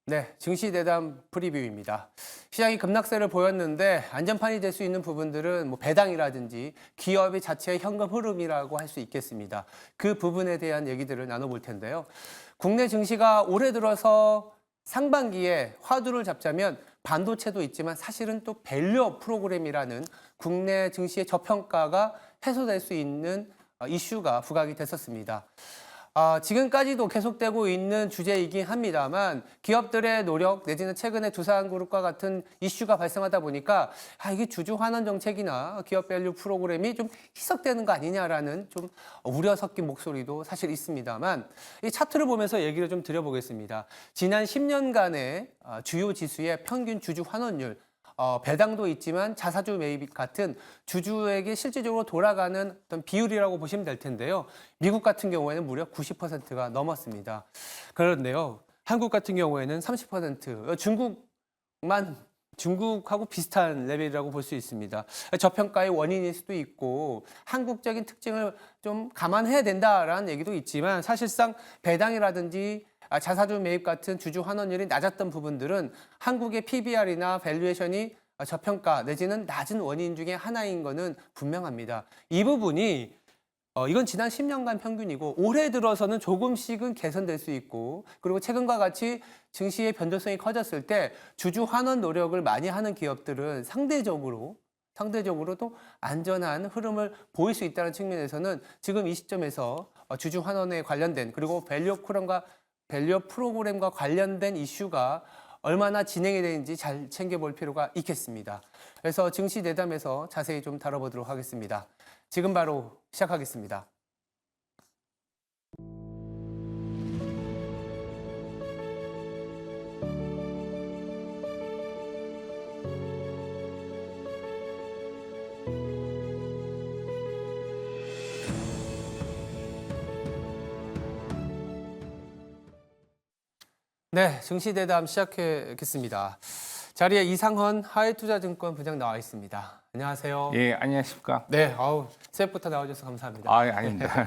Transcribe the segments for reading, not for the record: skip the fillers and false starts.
네, 증시 대담 프리뷰입니다. 시장이 급락세를 보였는데 안전판이 될 수 있는 부분들은 뭐 배당이라든지 기업의 자체의 현금 흐름이라고 할 수 있겠습니다. 그 부분에 대한 얘기들을 나눠볼 텐데요. 국내 증시가 올해 들어서 상반기에 화두를 잡자면 반도체도 있지만 사실은 또 밸류업 프로그램이라는 국내 증시의 저평가가 해소될 수 있는 이슈가 부각이 됐었습니다. 지금까지도 계속되고 있는 주제이긴 합니다만 기업들의 노력 내지는 최근에 두산그룹과 같은 이슈가 발생하다 보니까 이게 주주 환원 정책이나 기업 밸류 프로그램이 좀 희석되는 거 아니냐라는 좀 우려 섞인 목소리도 사실 있습니다만 이 차트를 보면서 얘기를 좀 드려보겠습니다. 지난 10년간의 주요 지수의 평균 주주 환원율 배당도 있지만 자사주 매입 같은 주주에게 실질적으로 돌아가는 어떤 비율이라고 보시면 될 텐데요. 미국 같은 경우에는 무려 90%가 넘었습니다. 그런데요, 한국 같은 경우에는 30%, 중국하고 비슷한 레벨이라고 볼 수 있습니다. 저평가의 원인일 수도 있고 한국적인 특징을 좀 감안해야 된다라는 얘기도 있지만 사실상 배당이라든지 자사주 매입 같은 주주 환원율이 낮았던 부분들은 한국의 PBR이나 밸류에이션이 저평가 내지는 낮은 원인 중에 하나인 것은 분명합니다. 이 부분이 이건 지난 10년간 평균이고 올해 들어서는 조금씩은 개선될 수 있고 그리고 최근과 같이 증시의 변동성이 커졌을 때 주주 환원 노력을 많이 하는 기업들은 상대적으로 또 안전한 흐름을 보일 수 있다는 측면에서는 지금 이 시점에서 주주 환원에 관련된 그리고 밸류 프로그램과 관련된 이슈가 얼마나 진행이 되는지 잘 챙겨볼 필요가 있겠습니다. 그래서 증시 내담에서 자세히 좀 다뤄보도록 하겠습니다. 지금 바로 시작하겠습니다. 네, 증시 대담 시작하겠습니다. 자리에 이상헌 하이투자증권 부장 나와 있습니다. 안녕하세요. 예, 안녕하십니까? 네, 새해부터 나와주셔서 감사합니다. 아닙니다.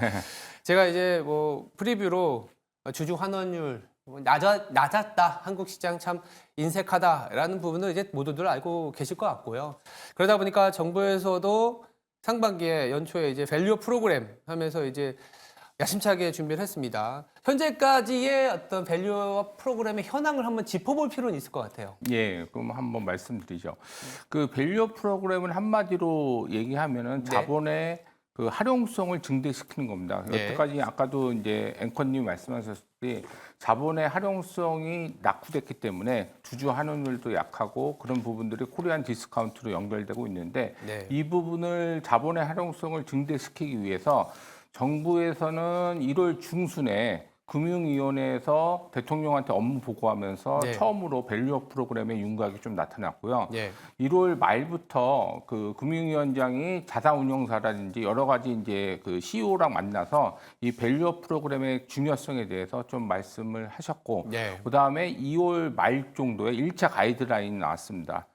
제가 이제 프리뷰로 주주 환원율 낮았다. 한국 시장 참 인색하다라는 부분을 이제 모두들 알고 계실 것 같고요. 그러다 보니까 정부에서도 상반기에 연초에 이제 밸류 프로그램 하면서 이제 야심차게 준비를 했습니다. 현재까지의 어떤 밸류 프로그램의 현황을 한번 짚어볼 필요는 있을 것 같아요. 예, 그럼 한번 말씀드리죠. 그 밸류 프로그램은 한마디로 얘기하면은 자본의 그 활용성을 증대시키는 겁니다. 네. 여태까지 아까도 이제 앵커님이 말씀하셨듯이 자본의 활용성이 낙후됐기 때문에 주주 환원율도 약하고 그런 부분들이 코리안 디스카운트로 연결되고 있는데 이 부분을 자본의 활용성을 증대시키기 위해서 정부에서는 1월 중순에 금융위원회에서 대통령한테 업무 보고하면서 처음으로 밸류업 프로그램의 윤곽이 좀 나타났고요. 1월 말부터 그 금융위원장이 자산운용사라든지 여러 가지 이제 그 CEO랑 만나서 이 밸류업 프로그램의 중요성에 대해서 좀 말씀을 하셨고, 그 다음에 2월 말 정도에 1차 가이드라인이 나왔습니다.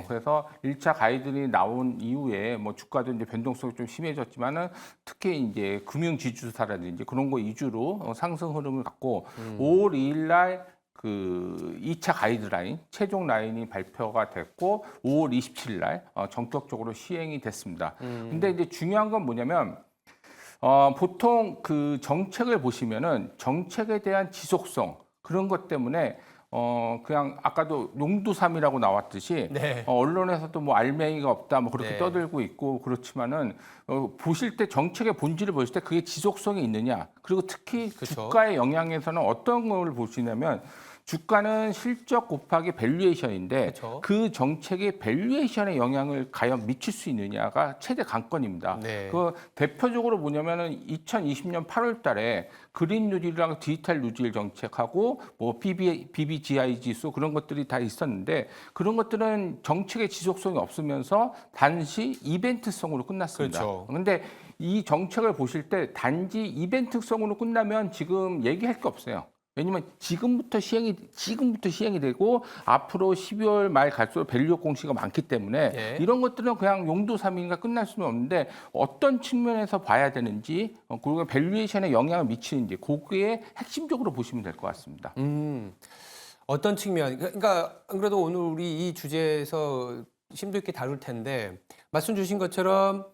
그래서 1차 가이드라인이 나온 이후에 뭐 주가도 이제 변동성이 좀 심해졌지만은 특히 이제 금융 지주사라든지 그런 거 위주로 상승 흐름을 갖고 5월 2일 날 그 2차 가이드라인 최종 라인이 발표가 됐고 5월 27일 날 전격적으로 시행이 됐습니다. 근데 이제 중요한 건 뭐냐면 보통 그 정책을 보시면은 정책에 대한 지속성 그런 것 때문에 그냥 아까도 용두삼이라고 나왔듯이 언론에서도 뭐 알맹이가 없다 뭐 그렇게 떠들고 있고 그렇지만은 보실 때 정책의 본질을 보실 때 그게 지속성이 있느냐 그리고 특히 주가의 영향에서는 어떤 걸 보시냐면 주가는 실적 곱하기 밸류에이션인데 그 정책의 밸류에이션에 영향을 과연 미칠 수 있느냐가 최대 관건입니다. 그 대표적으로 뭐냐면은 2020년 8월 달에 그린 뉴딜이랑 디지털 뉴딜 정책하고 뭐 BBGI 지수 그런 것들이 다 있었는데 그런 것들은 정책의 지속성이 없으면서 단지 이벤트성으로 끝났습니다. 그런데 이 정책을 보실 때 단지 이벤트성으로 끝나면 지금 얘기할 게 없어요. 왜냐면 지금부터 시행이 되고 앞으로 12월 말 갈수록 밸류업 공시가 많기 때문에 이런 것들은 그냥 용도삼인가 끝날 수는 없는데 어떤 측면에서 봐야 되는지 그리고 밸류에이션에 영향을 미치는지 그게 핵심적으로 보시면 될 것 같습니다. 어떤 측면? 그러니까 안 그래도 오늘 우리 이 주제에서 심도 있게 다룰 텐데 말씀 주신 것처럼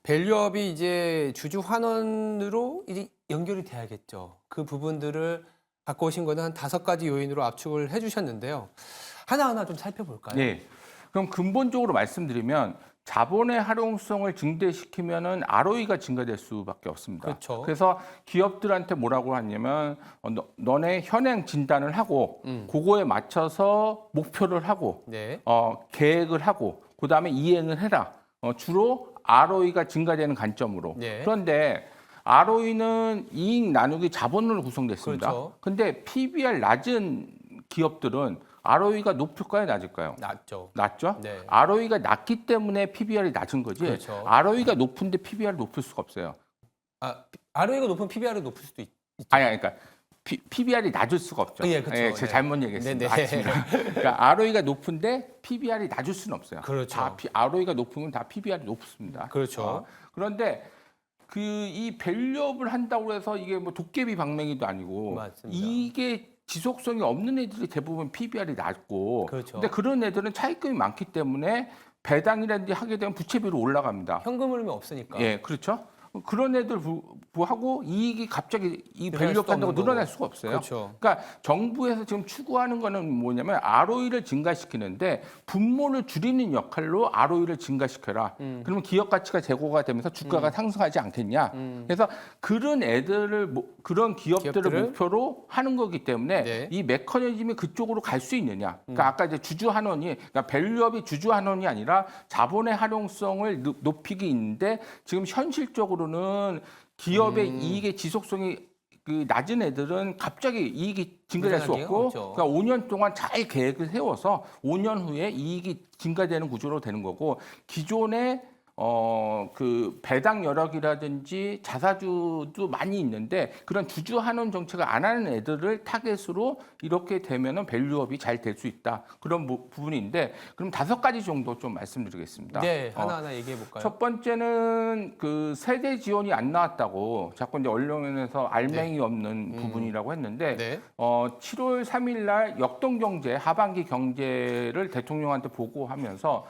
밸류업이 이제 주주 환원으로 이제 연결이 돼야겠죠. 그 부분들을 갖고 오신 거는 한 5가지 요인으로 압축을 해주셨는데요. 하나하나 좀 살펴볼까요? 네. 그럼 근본적으로 말씀드리면 자본의 활용성을 증대시키면은 ROE가 증가될 수밖에 없습니다. 그렇죠. 그래서 기업들한테 뭐라고 하냐면 너네 현행 진단을 하고 그거에 맞춰서 목표를 하고 네. 계획을 하고 그다음에 이행을 해라. 주로 ROE가 증가되는 관점으로. 네. 그런데 ROE는 이익 나누기 자본으로 구성됐습니다. 그렇죠. 근데 PBR 낮은 기업들은 ROE가 높을까요, 낮을까요? 낮죠. 낮죠? 네. ROE가 낮기 때문에 PBR이 낮은 거지. 그렇죠. ROE가 높은데 PBR이 높을 수가 없어요. ROE가 높으면 PBR이 높을 수도 있죠. 아니, 그러니까 PBR이 낮을 수가 없죠. 예, 그렇죠. 제가 네. 잘못 얘기했습니다. 네네. 아침에. 그러니까 ROE가 높은데 PBR이 낮을 수는 없어요. 그렇죠. 다 ROE가 높으면 다 PBR이 높습니다. 그렇죠. 그런데 이 밸류업을 한다고 해서 이게 뭐 도깨비 방맹이도 아니고 맞습니다. 이게 지속성이 없는 애들이 대부분 PBR이 낮고 그렇죠. 근데 그런 애들은 차입금이 많기 때문에 배당이라든지 하게 되면 부채비로 올라갑니다. 현금 흐름이 없으니까. 예, 그렇죠. 그런 애들 부하고 이익이 갑자기 이 늘어날 밸류업 수도 한다고 없는 늘어날 거고. 수가 없어요. 그렇죠. 그러니까 정부에서 지금 추구하는 거는 뭐냐면 ROE를 증가시키는데 분모를 줄이는 역할로 ROE를 증가시켜라. 그러면 기업 가치가 제고가 되면서 주가가 상승하지 않겠냐. 그래서 그런 애들을 그런 기업들을 목표로 하는 거기 때문에 네. 이 메커니즘이 그쪽으로 갈 수 있느냐. 그러니까 아까 이제 주주 환원이 그러니까 밸류업이 주주 환원이 아니라 자본의 활용성을 높이기 있는데 지금 현실적으로는 기업의 이익의 지속성이 그 낮은 애들은 갑자기 이익이 증가될 수 불가능해요? 없고, 없죠. 그러니까 5년 동안 잘 계획을 세워서 5년 후에 이익이 증가되는 구조로 되는 거고, 기존의 그 배당 여력이라든지 자사주도 많이 있는데 그런 주주 환원 정책을 안 하는 애들을 타겟으로 이렇게 되면은 밸류업이 잘 될 수 있다. 그런 부분인데 그럼 5가지 정도 좀 말씀드리겠습니다. 네, 하나하나 얘기해 볼까요? 첫 번째는 그 세대 지원이 안 나왔다고 자꾸 이제 언론에서 알맹이 없는 부분이라고 했는데 네. 7월 3일 날 역동 경제 하반기 경제를 대통령한테 보고하면서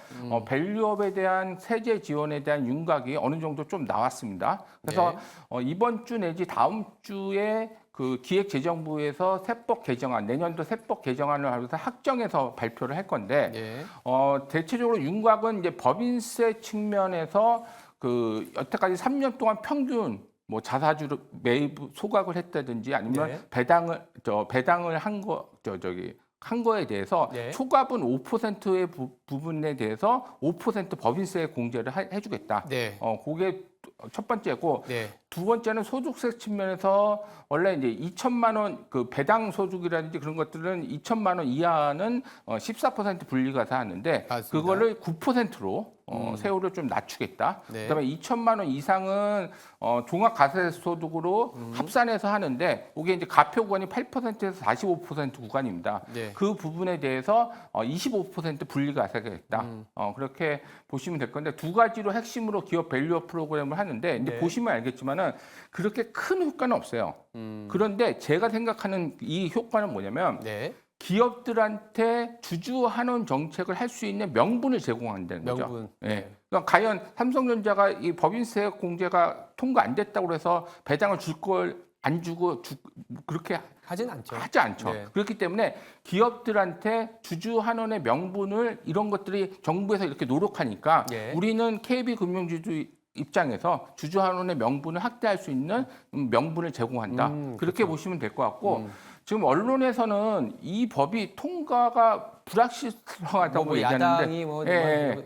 밸류업에 대한 세제 지원에 대한 윤곽이 어느 정도 좀 나왔습니다. 그래서 이번 주 내지 다음 주에 그 기획재정부에서 세법 개정안, 내년도 세법 개정안을 하면서 확정해서 발표를 할 건데, 네. 대체적으로 윤곽은 이제 법인세 측면에서 그 여태까지 3년 동안 평균 뭐 자사주를 매입 소각을 했다든지 아니면 네. 배당을 한 거에 대해서 네. 초과분 5%의 부분에 대해서 5% 법인세 공제를 해주겠다. 네. 그게 첫 번째고 네. 두 번째는 소득세 측면에서 원래 이제 2천만 원 그 배당 소득이라든지 그런 것들은 2천만 원 이하는 14% 분리가세 하는데 맞습니다. 그거를 9%로 세율을 좀 낮추겠다. 네. 그다음에 2천만 원 이상은 종합가세소득으로 합산해서 하는데 이게 이제 가표구간이 8%에서 45% 구간입니다. 네. 그 부분에 대해서 25% 분리가세가 있다. 그렇게 보시면 될 건데 두 가지로 핵심으로 기업 밸류업 프로그램을 하는데 이제 네. 보시면 알겠지만은 그렇게 큰 효과는 없어요. 그런데 제가 생각하는 이 효과는 뭐냐면 네. 기업들한테 주주 환원 정책을 할 수 있는 명분을 제공한다는 거죠. 명분. 예. 그러니까 과연 삼성전자가 이 법인세 공제가 통과 안 됐다고 해서 배당을 줄 걸 안 주고 그렇게 하진 않죠. 하지 않죠. 네. 그렇기 때문에 기업들한테 주주 환원의 명분을 이런 것들이 정부에서 이렇게 노력하니까 네. 우리는 KB 금융주주 입장에서 주주 환원의 명분을 확대할 수 있는 명분을 제공한다. 그렇게 그렇죠. 보시면 될 것 같고 지금 언론에서는 이 법이 통과가 불확실하다고 뭐 얘기하는데 야당이 뭐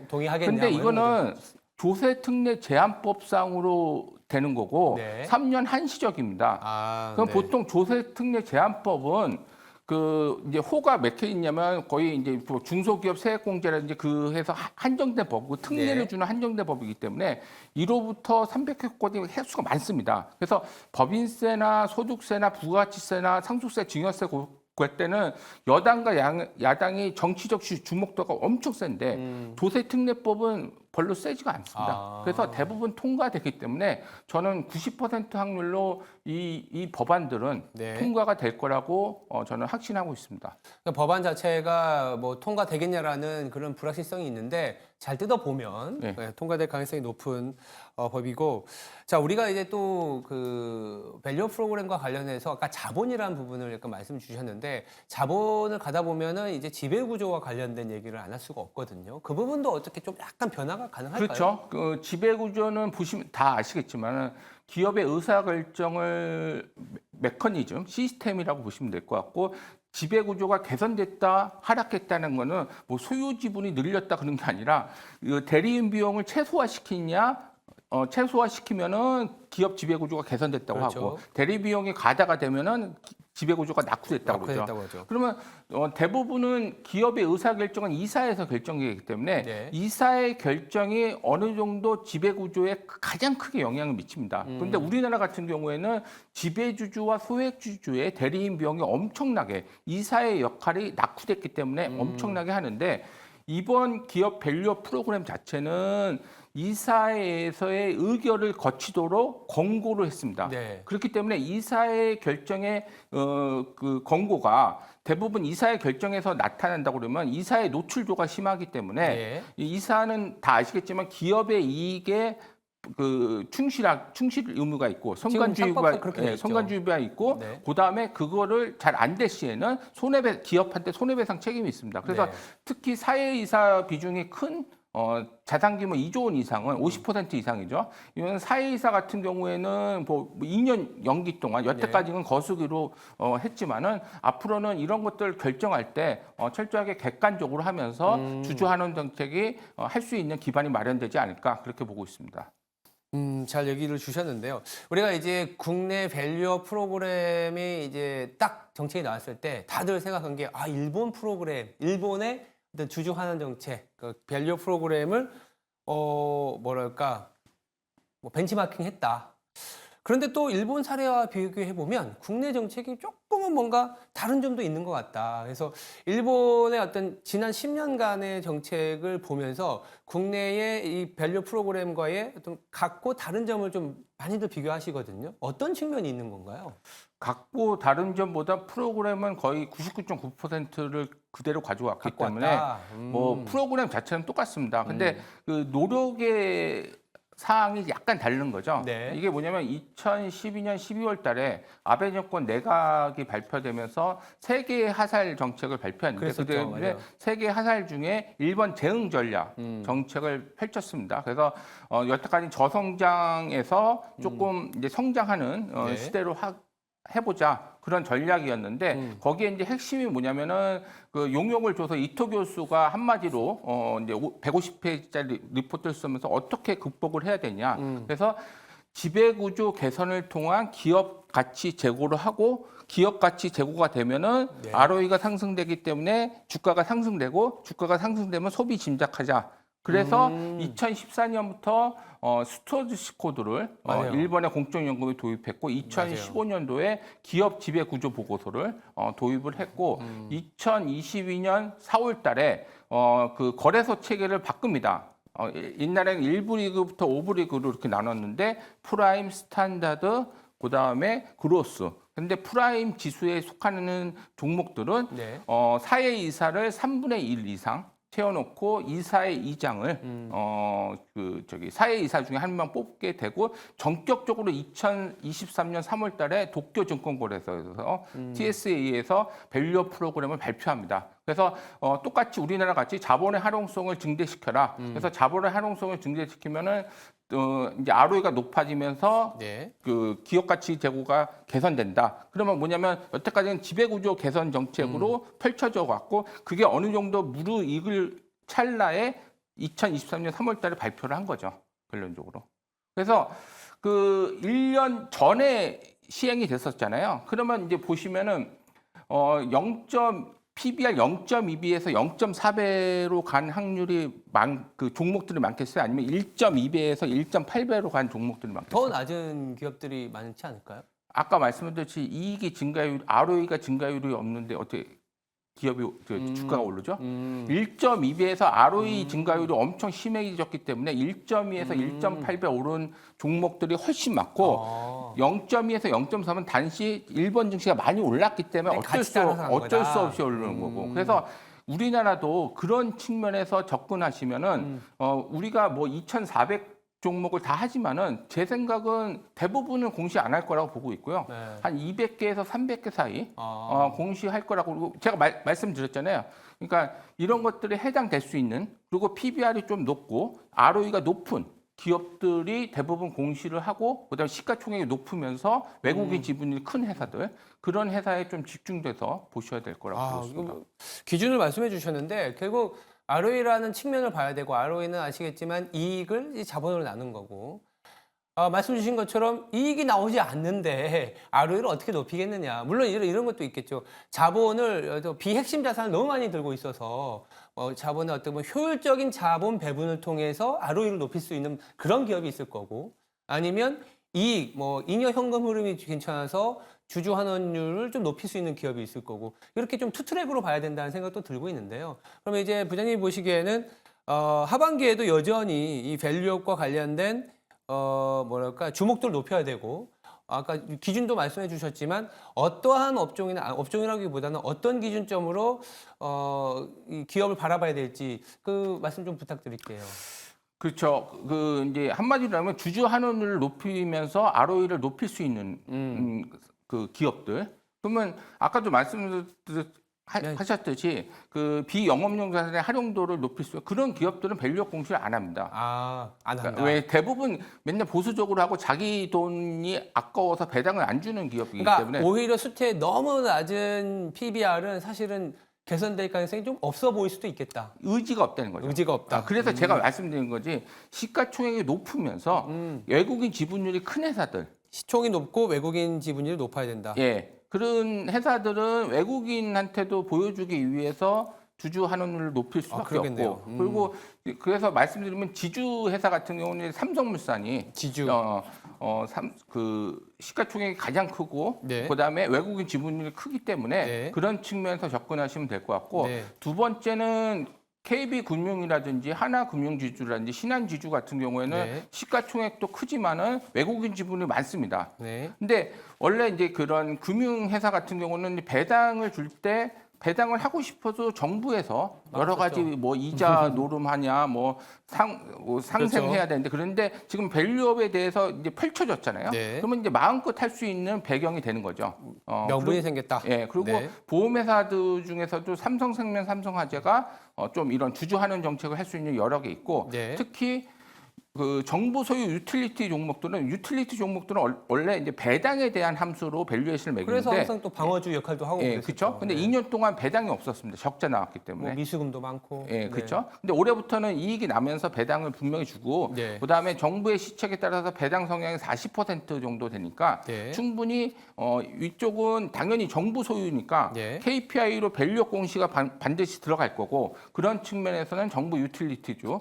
동의하겠냐. 근데 뭐 이런 거죠. 이거는 조세특례 제한법상으로 되는 거고 네. 3년 한시적입니다. 그럼 네. 보통 조세특례 제한법은 그 이제 호가 몇 개 있냐면 거의 이제 뭐 중소기업 세액공제라든지 그 해서 한정된 법이고 특례를 네. 주는 한정된 법이기 때문에 1호부터 300회까지 횟수가 많습니다. 그래서 법인세나 소득세나 부가가치세나 상속세, 증여세 그럴 때는 여당과 야당이 정치적 주목도가 엄청 센데 조세특례법은 별로 세지가 않습니다. 그래서 대부분 통과되기 때문에 저는 90% 확률로 이 법안들은 네. 통과가 될 거라고 저는 확신하고 있습니다. 그러니까 법안 자체가 뭐 통과되겠냐라는 그런 불확실성이 있는데 잘 뜯어보면 네. 통과될 가능성이 높은 법이고, 자, 우리가 이제 또 그 밸류 프로그램과 관련해서 아까 자본이라는 부분을 약간 말씀 주셨는데, 자본을 가다 보면은 이제 지배 구조와 관련된 얘기를 안 할 수가 없거든요. 그 부분도 어떻게 좀 약간 변화가 가능할까요? 그렇죠. 그 지배 구조는 보시면 다 아시겠지만 기업의 의사 결정을 메커니즘, 시스템이라고 보시면 될 것 같고, 지배 구조가 개선됐다, 하락했다는 거는 뭐 소유 지분이 늘렸다 그런 게 아니라 그 대리인 비용을 최소화시키냐, 최소화시키면은 기업 지배 구조가 개선됐다고 그렇죠. 하고, 대리 비용이 가다가 되면은 지배 구조가 낙후됐다고 그러죠. 낙후됐다고 하죠. 그러면 대부분은 기업의 의사 결정은 이사에서 결정되기 때문에 네. 이사의 결정이 어느 정도 지배 구조에 가장 크게 영향을 미칩니다. 그런데 우리나라 같은 경우에는 지배주주와 소액주주의 대리인 비용이 엄청나게 이사의 역할이 낙후됐기 때문에 엄청나게 하는데, 이번 기업 밸류업 프로그램 자체는 이사회에서의 의결을 거치도록 권고를 했습니다. 네. 그렇기 때문에 이사의 결정의 그 권고가 대부분 이사의 결정에서 나타난다고 그러면 이사의 노출도가 심하기 때문에 네. 이 이사는 다 아시겠지만 기업의 이익에 그 충실 의무가 있고 상법상 그렇게 돼 있죠. 성관주의가 있고, 네. 그다음에 그거를 잘 안 될 시에는 기업한테 손해배상 책임이 있습니다. 그래서 네. 특히 사회이사 비중이 큰 자산 규모 2조 원 이상은 50% 이상이죠. 이건 사회이사 같은 경우에는 뭐 2년 연기 동안 여태까지는 거수기로 했지만은 앞으로는 이런 것들 결정할 때 철저하게 객관적으로 하면서 주주환원 정책이 할 수 있는 기반이 마련되지 않을까 그렇게 보고 있습니다. 잘 얘기를 주셨는데요. 우리가 이제 국내 밸류업 프로그램이 이제 딱 정책이 나왔을 때 다들 생각한 게, 아, 일본 프로그램, 일본의 어떤 주주 환원 정책, 그 밸류업 프로그램을 뭐랄까, 뭐 벤치마킹 했다. 그런데 또 일본 사례와 비교해 보면 국내 정책이 조금은 뭔가 다른 점도 있는 것 같다. 그래서 일본의 어떤 지난 10년간의 정책을 보면서 국내의 이 밸류 프로그램과의 어떤 같고 다른 점을 좀 많이들 비교하시거든요. 어떤 측면이 있는 건가요? 같고 다른 점보다 프로그램은 거의 99.9%를 그대로 가져왔기 갖고 때문에 왔다. 뭐 프로그램 자체는 똑같습니다. 근데 그 노력의 사항이 약간 다른 거죠. 네. 이게 뭐냐면 2012년 12월 달에 아베 정권 내각이 발표되면서 세 개의 하살 정책을 발표했는데, 그랬었죠. 그때 맞아요. 세 개의 하살 중에 1번 재응 전략 정책을 펼쳤습니다. 그래서 여태까지 저성장에서 조금 이제 성장하는 네. 시대로 해보자, 그런 전략이었는데 거기에 이제 핵심이 뭐냐면은 그 용역을 줘서 이토 교수가 한마디로 이제 150페이지짜리 리포트를 쓰면서 어떻게 극복을 해야 되냐. 그래서 지배구조 개선을 통한 기업 가치 제고를 하고, 기업 가치 제고가 되면은 네. ROE가 상승되기 때문에 주가가 상승되고, 주가가 상승되면 소비 짐작하자. 그래서 2014년부터 스튜어드십 코드를 맞아요. 일본의 공적연금에 도입했고, 2015년도에 기업 지배 구조 보고서를 도입을 했고, 2022년 4월 달에 그 거래소 체계를 바꿉니다. 옛날에는 1부 리그부터 5부 리그로 이렇게 나눴는데, 프라임, 스탠다드, 그다음에 그로스. 근데 프라임 지수에 속하는 종목들은 네. 사회이사를 3분의 1 이상 채워놓고 이사의 이장을 사회이사 중에 한 명 뽑게 되고, 전격적으로 2023년 3월달에 도쿄증권거래소에서 TSA에서 밸류업 프로그램을 발표합니다. 그래서 똑같이 우리나라 같이 자본의 활용성을 증대시켜라. 그래서 자본의 활용성을 증대시키면은 이제 ROE가 높아지면서 네. 그 기업 가치 제고가 개선된다. 그러면 뭐냐면 여태까지는 지배구조 개선 정책으로 펼쳐져 왔고, 그게 어느 정도 무르익을 찰나에 2023년 3월 달에 발표를 한 거죠. 결론적으로. 그래서 그 1년 전에 시행이 됐었잖아요. 그러면 이제 보시면은 PBR 0.2배에서 0.4배로 간 확률이 그 종목들이 많겠어요? 아니면 1.2배에서 1.8배로 간 종목들이 많겠어요? 더 낮은 기업들이 많지 않을까요? 아까 말씀드렸듯이 이익이 증가율, ROE가 증가율이 없는데 어떻게 기업이 주가가 오르죠. 1.2배에서 ROE 증가율이 엄청 심해졌기 때문에 1.2에서 1.8배 오른 종목들이 훨씬 많고 0.2에서 0.3은 단시 일본 증시가 많이 올랐기 때문에 어쩔 수 없이 오르는 거고. 그래서 우리나라도 그런 측면에서 접근하시면은 우리가 뭐 2,400 종목을 다 하지만은 제 생각은 대부분은 공시 안 할 거라고 보고 있고요. 네. 한 200개에서 300개 사이 공시할 거라고. 그리고 제가 말씀드렸잖아요. 그러니까 이런 것들이 해당될 수 있는, 그리고 PBR이 좀 높고 ROE가 높은 기업들이 대부분 공시를 하고, 그다음에 시가총액이 높으면서 외국인 지분이 큰 회사들, 그런 회사에 좀 집중돼서 보셔야 될 거라고 보습니다. 기준을 말씀해 주셨는데 결국 ROE라는 측면을 봐야 되고, ROE는 아시겠지만 이익을 이 자본으로 나눈 거고, 말씀 주신 것처럼 이익이 나오지 않는데 ROE를 어떻게 높이겠느냐. 물론 이런 것도 있겠죠. 자본을 비핵심 자산을 너무 많이 들고 있어서 자본의 어떤 효율적인 자본 배분을 통해서 ROE를 높일 수 있는 그런 기업이 있을 거고, 아니면 이익, 잉여 현금 흐름이 괜찮아서 주주 환원율을 좀 높일 수 있는 기업이 있을 거고, 이렇게 좀 투트랙으로 봐야 된다는 생각도 들고 있는데요. 그러면 이제 부장님이 보시기에는 하반기에도 여전히 이 밸류업과 관련된 주목도를 높여야 되고, 아까 기준도 말씀해 주셨지만 어떠한 업종이라기보다는 어떤 기준점으로 이 기업을 바라봐야 될지 그 말씀 좀 부탁드릴게요. 그렇죠. 이제 한마디로 하면 주주 환원율을 높이면서 ROE를 높일 수 있는 그 기업들. 그러면 아까도 하셨듯이 그 비영업용 자산의 활용도를 높일 수 있는 그런 기업들은 밸류업 공시를 안 합니다. 안 한다. 왜 대부분 맨날 보수적으로 하고 자기 돈이 아까워서 배당을 안 주는 기업이기 때문에. 오히려 수치에 너무 낮은 PBR은 사실은 개선될 가능성이 좀 없어 보일 수도 있겠다. 의지가 없다는 거죠. 의지가 없다. 그래서 제가 말씀드린 거지, 시가총액이 높으면서 외국인 지분율이 큰 회사들, 시총이 높고 외국인 지분율이 높아야 된다. 예, 그런 회사들은 외국인한테도 보여주기 위해서 주주 환원율을 높일 수밖에 없고, 그리고 그래서 말씀드리면 지주 회사 같은 경우는 삼성물산이 그 시가총액이 가장 크고, 네. 그다음에 외국인 지분율이 크기 때문에 네. 그런 측면에서 접근하시면 될 것 같고, 네. 두 번째는 KB금융이라든지 하나금융지주라든지 신한지주 같은 경우에는 네. 시가총액도 크지만은 외국인 지분이 많습니다. 네. 근데 원래 이제 그런 금융회사 같은 경우는 배당을 줄 때 배당을 하고 싶어도 정부에서 여러 가지 이자 노름하냐, 상생해야 그렇죠. 되는데, 그런데 지금 밸류업에 대해서 이제 펼쳐졌잖아요. 네. 그러면 이제 마음껏 할 수 있는 배경이 되는 거죠. 명분이 생겼다. 예, 그리고 네. 보험회사들 중에서도 삼성생명, 삼성화재가 좀 이런 주주 환원 정책을 할 수 있는 여러 개 있고, 네. 특히 그 정부 소유 유틸리티 종목들은 원래 이제 배당에 대한 함수로 밸류에이션을 매기는데, 그래서 항상 또 방어주 역할도 하고 예, 그랬었죠. 그렇죠. 근데 2년 동안 배당이 없었습니다. 적자 나왔기 때문에. 미수금도 많고. 예, 그렇죠. 근데 올해부터는 이익이 나면서 배당을 분명히 주고, 네. 그다음에 정부의 시책에 따라서 배당 성향이 40% 정도 되니까 네. 충분히 이쪽은 당연히 정부 소유니까 네. KPI로 밸류업 공시가 반드시 들어갈 거고, 그런 측면에서는 정부 유틸리티주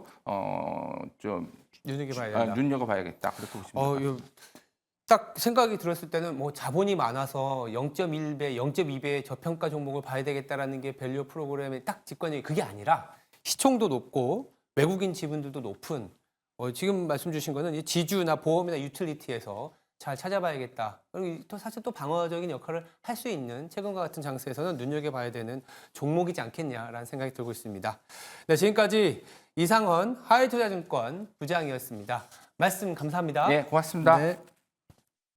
좀 눈여겨봐야겠다. 그렇게 보시면 딱 생각이 들었을 때는 자본이 많아서 0.1배, 0.2배의 저평가 종목을 봐야 되겠다라는 게 밸류 프로그램의 딱 직관이 그게 아니라 시총도 높고 외국인 지분들도 높은 지금 말씀 주신 거는 이 지주나 보험이나 유틸리티에서 잘 찾아봐야겠다. 그리고 또 사실 또 방어적인 역할을 할 수 있는 최근과 같은 장세에서는 눈여겨봐야 되는 종목이지 않겠냐라는 생각이 들고 있습니다. 네, 지금까지 이상헌 하이투자증권 부장이었습니다. 말씀 감사합니다. 네, 고맙습니다. 네.